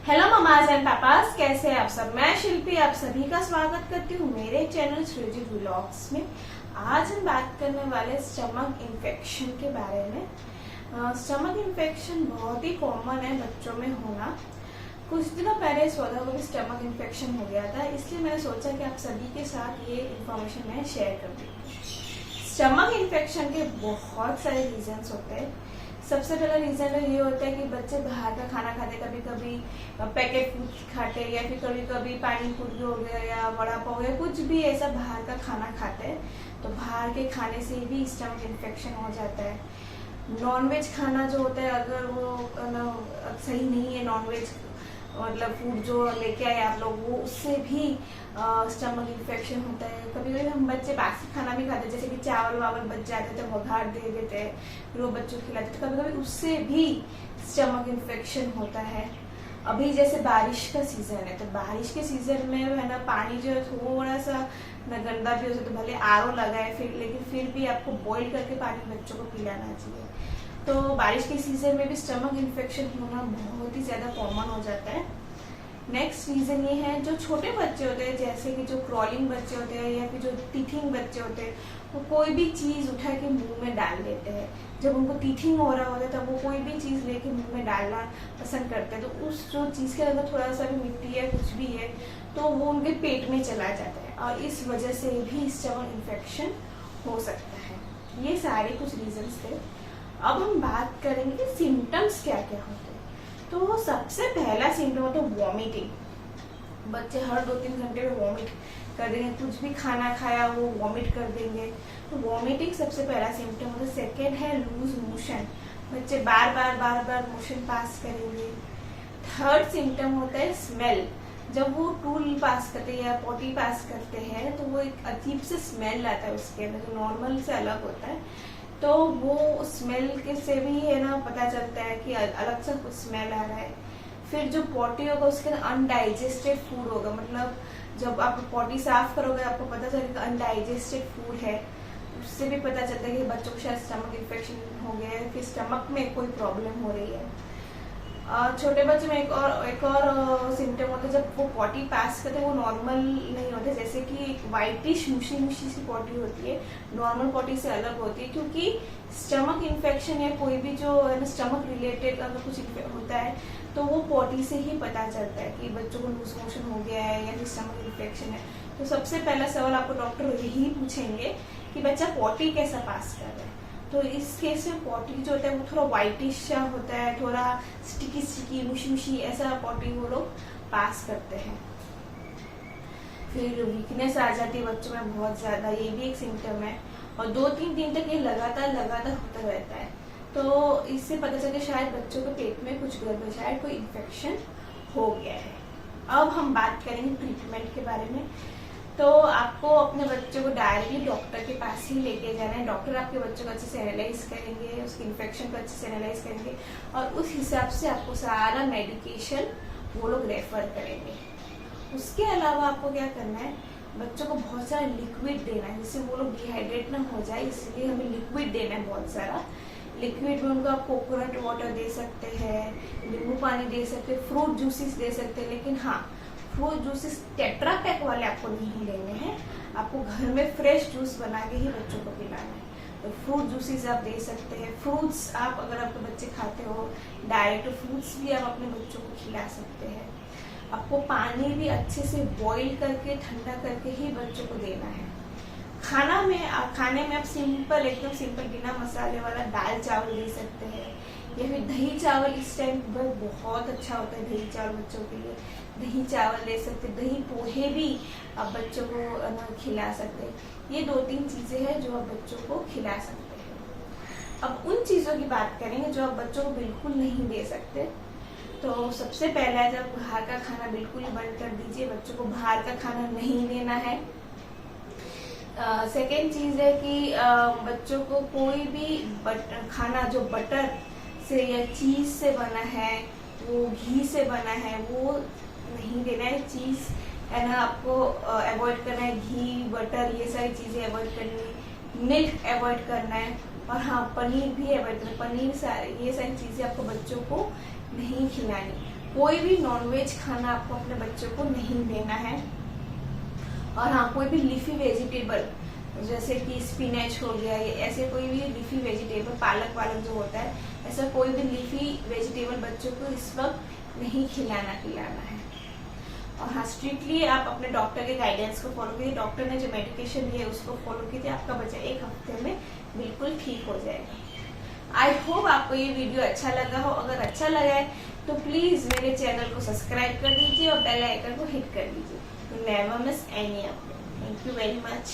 Hello mama's and papa's, कैसे हैं आप सब। मैं शिल्पी आप सभी का स्वागत करती हूँ मेरे चैनल श्रीजी व्लॉग्स में। आज हम बात करने वाले स्टमक इन्फेक्शन के बारे में। स्टमक इन्फेक्शन बहुत ही कॉमन है बच्चों में होना। कुछ दिनों पहले सौदा को भी स्टमक इन्फेक्शन हो गया था, इसलिए मैंने सोचा कि आप सभी के साथ ये इन्फॉर्मेशन मैं शेयर कर दूँ। स्टमक इन्फेक्शन के बहुत सारे रीजंस होते हैं। सबसे पहला रीजन ये होता है कि बच्चे बाहर का खाना खाते, कभी कभी पैकेट फूड खाते या फिर कभी कभी पानी पूरी हो गया या वड़ा पाव या कुछ भी ऐसा बाहर का खाना खाते हैं, तो बाहर के खाने से भी स्टमक इन्फेक्शन हो जाता है। नॉनवेज खाना जो होता है, अगर वो सही नहीं है, नॉनवेज मतलब फूड जो लेके आए आप लोग, वो उससे भी स्टमक इन्फेक्शन होता है। कभी कभी हम बच्चे बासी खाना भी खाते हैं, जैसे कि चावल वावल बच जाते तो वघार दे देते हैं, फिर वो बच्चों को खिलाते, तो कभी कभी उससे भी स्टमक इन्फेक्शन होता है। अभी जैसे बारिश का सीजन है, तो बारिश के सीजन में है ना, पानी जो है थोड़ा सा न गंदा भी हो सकता है, भले आरओ लगाए फिर, लेकिन फिर भी आपको बॉईल करके पानी बच्चों को पिलाना चाहिए। तो बारिश के सीजन में भी स्टमक इन्फेक्शन होना बहुत ही ज्यादा कॉमन हो जाता है। नेक्स्ट रीजन ये है, जो छोटे बच्चे होते हैं, जैसे कि जो क्रॉलिंग बच्चे होते हैं या फिर जो टीथिंग बच्चे होते हैं, वो कोई भी चीज उठा के मुंह में डाल देते हैं। जब उनको टीथिंग हो रहा होता है तब वो कोई भी चीज लेके मुंह में डालना पसंद करते हैं, तो उस जो चीज के अंदर थोड़ा सा भी मिट्टी है, कुछ भी है, तो वो उनके पेट में चला जाता है और इस वजह से भी स्टमक इन्फेक्शन हो सकता है। ये सारे कुछ रीजंस थे। अब हम बात करेंगे सिम्टम्स क्या क्या होते हैं। तो सबसे पहला सिम्टम होता है वॉमिटिंग। बच्चे हर 2-3 घंटे में वॉमिट कर देंगे, कुछ भी खाना खाया वो वॉमिट कर देंगे, तो वॉमिटिंग सबसे पहला सिम्टम होता है। सेकेंड है लूज मोशन, बच्चे बार बार मोशन पास करेंगे। थर्ड सिम्टम होता है स्मेल। जब वो टूल पास करते हैं या पॉटी पास करते हैं तो वो एक अजीब से स्मेल आता है उसके अंदर, जो नॉर्मल से अलग होता है, तो वो स्मेल के से भी है ना पता चलता है कि अलग से कुछ स्मेल आ रहा है। फिर जो पॉटी होगा उसके अंदर अनडाइजेस्टेड फूड होगा, मतलब जब आप पॉटी साफ करोगे आपको पता चलेगा अनडाइजेस्टेड फूड है, उससे भी पता चलता है कि बच्चों को शायद स्टमक इन्फेक्शन हो गया है, फिर स्टमक में कोई प्रॉब्लम हो रही है। छोटे बच्चे में एक और सिम्टम होता है, जब वो पॉटी पास करते हैं वो नॉर्मल नहीं होते, जैसे कि वाइटिश मुशी सी पॉटी होती है, नॉर्मल पॉटी से अलग होती है, क्योंकि स्टमक इन्फेक्शन या कोई भी जो है ना स्टमक रिलेटेड अगर कुछ होता है तो वो पॉटी से ही पता चलता है कि बच्चों को लूज मोशन हो गया है या फिर स्टमक इन्फेक्शन है। तो सबसे पहला सवाल आपको डॉक्टर यही पूछेंगे कि बच्चा पॉटी कैसा पास कर रहा है। तो इस केस में पॉटी जो होता है वो थोड़ा व्हाइटिश होता है, थोड़ा स्टिकी मुशी ऐसा पॉटी वो लोग पास करते हैं। फिर वीकनेस आ जाती है बच्चों में बहुत ज्यादा, ये भी एक सिम्टम है, और 2-3 दिन तक ये लगातार होता रहता है। तो इससे पता चलता है शायद बच्चों के पेट में कुछ गड़बड़, शायद कोई इन्फेक्शन हो गया है। अब हम बात करेंगे ट्रीटमेंट के बारे में। तो आपको अपने बच्चों को डायरेक्टली डॉक्टर के पास ही लेके जाना है। डॉक्टर आपके बच्चों को अच्छे से एनालाइज करेंगे, उसकी इन्फेक्शन को अच्छे से एनालाइज करेंगे और उस हिसाब से आपको सारा मेडिकेशन वो लोग रेफर करेंगे। उसके अलावा आपको क्या करना है, बच्चों को बहुत सारा लिक्विड देना है, जिससे वो लोग डिहाइड्रेट ना हो जाए, इसलिए हमें लिक्विड देना है बहुत सारा। लिक्विड में उनको आप कोकोनट वाटर दे सकते हैं, नींबू पानी दे सकते हैं, फ्रूट जूसेस दे सकते हैं, लेकिन हाँ फ्रूट जूसेस टेट्रा पैक वाले आपको नहीं लेने हैं, आपको घर में फ्रेश जूस बना के ही बच्चों को पिलाना है। तो फ्रूट जूसेस आप दे सकते हैं। फ्रूट्स आप अगर आपके बच्चे खाते हो डायरेक्ट फ्रूट्स भी आप अपने बच्चों को खिला सकते हैं। आपको पानी भी अच्छे से बॉईल करके ठंडा करके ही बच्चों को देना है। खाने में आप एकदम सिंपल बिना मसाले वाला दाल चावल दे सकते हैं, या फिर दही चावल इस टाइम पर बहुत अच्छा होता है दही चावल बच्चों के लिए, दही चावल दे सकते हैं। दही पोहे भी आप बच्चों को खिला सकते हैं। ये 2-3 चीजें हैं जो आप बच्चों को खिला सकते हैं। अब उन चीजों की बात करेंगे जो आप बच्चों को बिल्कुल नहीं दे सकते। तो सबसे पहला है, जब बाहर का खाना बिल्कुल ही बंद कर दीजिए, बच्चों को बाहर का खाना नहीं देना है। सेकेंड चीज है कि बच्चों को कोई भी खाना जो बटर से या चीज से बना है, वो घी से बना है, वो नहीं देना है। चीज है ना आपको अवॉइड करना है, घी बटर ये सारी चीजें अवॉइड करनी है, मिल्क अवॉइड करना है, और हाँ पनीर भी अवॉइड करना है। पनीर ये सारी चीजें आपको बच्चों को नहीं खिलानी। कोई भी नॉनवेज खाना आपको अपने बच्चों को नहीं देना है। और हाँ, कोई भी लीफी वेजिटेबल जैसे कि स्पिनच हो गया, ये ऐसे कोई भी लीफी वेजिटेबल, पालक वालक जो होता है, ऐसा कोई भी लीफी वेजिटेबल बच्चों को इस वक्त नहीं खिलाना है। और हाँ, स्ट्रिक्टली आप अपने डॉक्टर के गाइडेंस को फॉलो कीजिए। डॉक्टर ने जो मेडिकेशन दी है उसको फॉलो कीजिए, आपका बच्चा 1 हफ्ते में बिल्कुल ठीक हो जाएगा। आई होप आपको ये वीडियो अच्छा लगा हो। अगर अच्छा लगा है तो प्लीज मेरे चैनल को सब्सक्राइब कर दीजिए और बेल आइकन को हिट कर दीजिए, तो never miss any update. Thank you very much.